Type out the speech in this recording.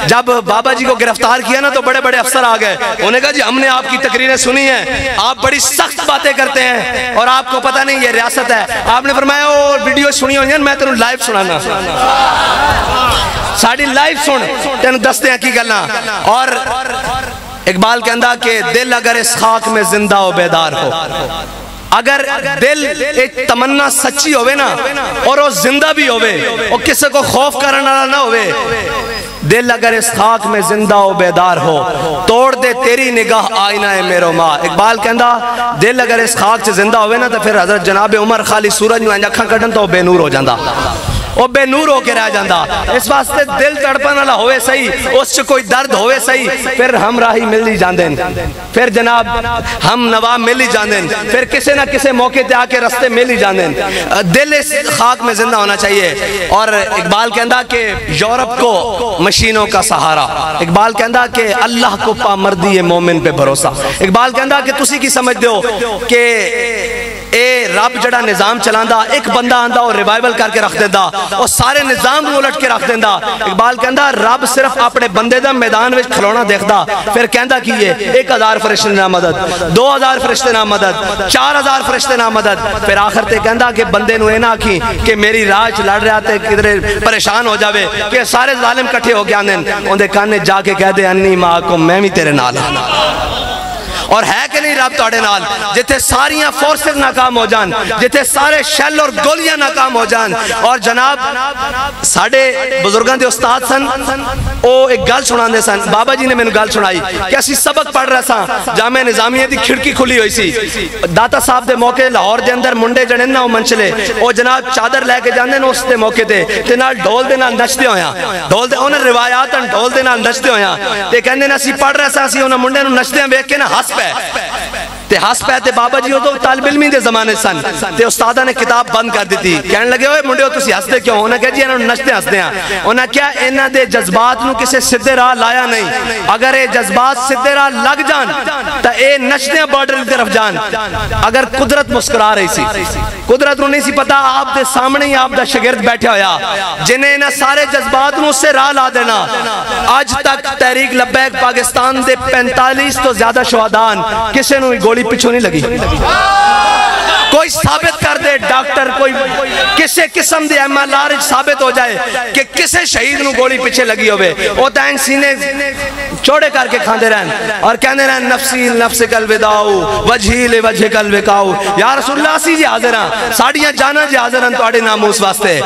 جب بابا جی کو گرفتار کیا نا تو بڑے بڑے افسر آ گئے. انہوں نے کہا جی ہم نے آپ کی تقریریں سنی ہیں, آپ بڑی سخت باتیں کرتے ہیں اور آپ کو پتہ نہیں یہ ریاست ہے. آپ نے فرمایا وہ ویڈیو سنی ہوئی ہیں, میں تینوں لائیو سنانا, ساڑی لائیو سن تینوں دستے ہیں کی گلنا. اور اقبال کہندا کہ دل اگر اس خاک میں زندہ و بیدار ہو, اگر دل ایک تمنا سچی ہوئے نا اور وہ زندہ بھی ہوئے اور کسی کو خوف کرنا نہ ہوئے, دل اگر اس خاک میں زندہ و بیدار ہو توڑ دے تیری نگاہ آئینہ ہے میرو ماں. اقبال کہندا دل اگر اس خاک سے زندہ ہوئے نا تو پھر حضرت جناب عمر خالی سورج میں اکھاں کڈن تو بے نور ہو جاندہ, وہ بے نور ہو کے رہ جاندہ. اس واسطے دل تڑپن والا ہوئے صحیح, اس سے کوئی درد ہوئے صحیح, پھر ہم راہی مل ہی جاندیں, پھر جناب ہم نواب مل ہی جاندیں, پھر کسی نہ کسی موقع تے آ کے رستے مل ہی جاندیں. دل اس خاک میں زندہ ہونا چاہیے. اور اقبال کہندا کہ یورپ کو مشینوں کا سہارا, اقبال کہندا کہ اللہ کو پامردی مومن پہ بھروسہ. اقبال کہندا کہ تسی کی سمجھ دو کہ اے رب جڑا نظام چلاندہ ایک بندہ آندہ اور ریوائیول کر کے رکھ دیندہ اور سارے نظام الٹ کے رکھ دیندہ. اقبال کہندا رب صرف اپنے بندے دا میدان وچ کھلونا دیکھدا, پھر کہندا کیے 1000 فرشتے نہ مدد, 2000 فرشتے نہ مدد, 4000 فرشتے نہ مدد. پھر آخر تے کہندا کہ بندے نو اینا کی کہ میری راج لڑ رہا تے کدھر پریشان ہو جاوے کہ سارے ظالم کٹھے ہو گیا دیں, اندے کانے جا کے کہہ دے انی معاکم میں بھی تیرے نال ہوں. اور ہے کہ نہیں رب توڑے نال, جتے ساریاں فورسز ناکام ہو جان, جتے سارے شیل اور گولیاں ناکام ہو جان. اور جناب ساڑھے بزرگاں دے استاد سن, او ایک گل سنان دے سن, بابا جی نے میں نے گل سنائی کہ اسی سبق پڑھ رہا سا, جامعہ نظامیہ دی کھڑکی کھلی ہوئی سی, داتا صاحب دے موقع لاہور دے اندر منڈے جڑے نا وہ منچلے, او جناب چادر لے کے جاندے نا اس دے موقع تے نال ڈھول دے نال نچتے ہویاں, ڈھول دے انہیں روایات ڈھول دے نال نچتے ہویاں, تے کہندے نا سی پڑھ رہا سا, سی انہیں منڈے نو نچتے ہیں بیک کے نا ہس پہ تے ہس پہ تے بابا جی ہو تو طالب علمی دے زمانے سن, تے استادہ نے کتاب بند کر دی تھی. کہنے لگے ہوئے منڈے ہو تسی ہس دے کیوں؟ انہیں کہا جی انہوں نچتے ہس دے ہیں. انہیں کیا انہوں دے جذبات نو کسے سدھے راہ لایا نہیں, اگر اے جذبات سدھے راہ لگ جان تا اے نچتے ہیں بارڈر کی طرف جان. اگر قدرت مسکرا رہی سی, قدرت نو نہیں سی پتا آپ دے سامنے ہی آپ دا شگرد بیٹھے ہویا جنہیں انہیں سارے جذبات نو سے راہ لا دینا. آج تک تحریک لبیک پاکستان دے 45 تو زیادہ شہدان کسے نو گولی پچھو نہیں لگی. کوئی ثابت کر دے ڈاکٹر, کوئی کسے قسم دے MLR ثابت ہو جائے کہ کسے شہید نو گولی پیچھے لگی ہوئے, وہ تینگ سینے چوڑے کر کے کھاندے رہن اور کہندے رہن نفسی نفس کل وداؤ وجہی لے وجہ کل وکاؤ. یا رسول اللہ سی جی حاضر ہیں, ساڑیاں جانا جی حاضر ہیں توڑے ناموس واسطے.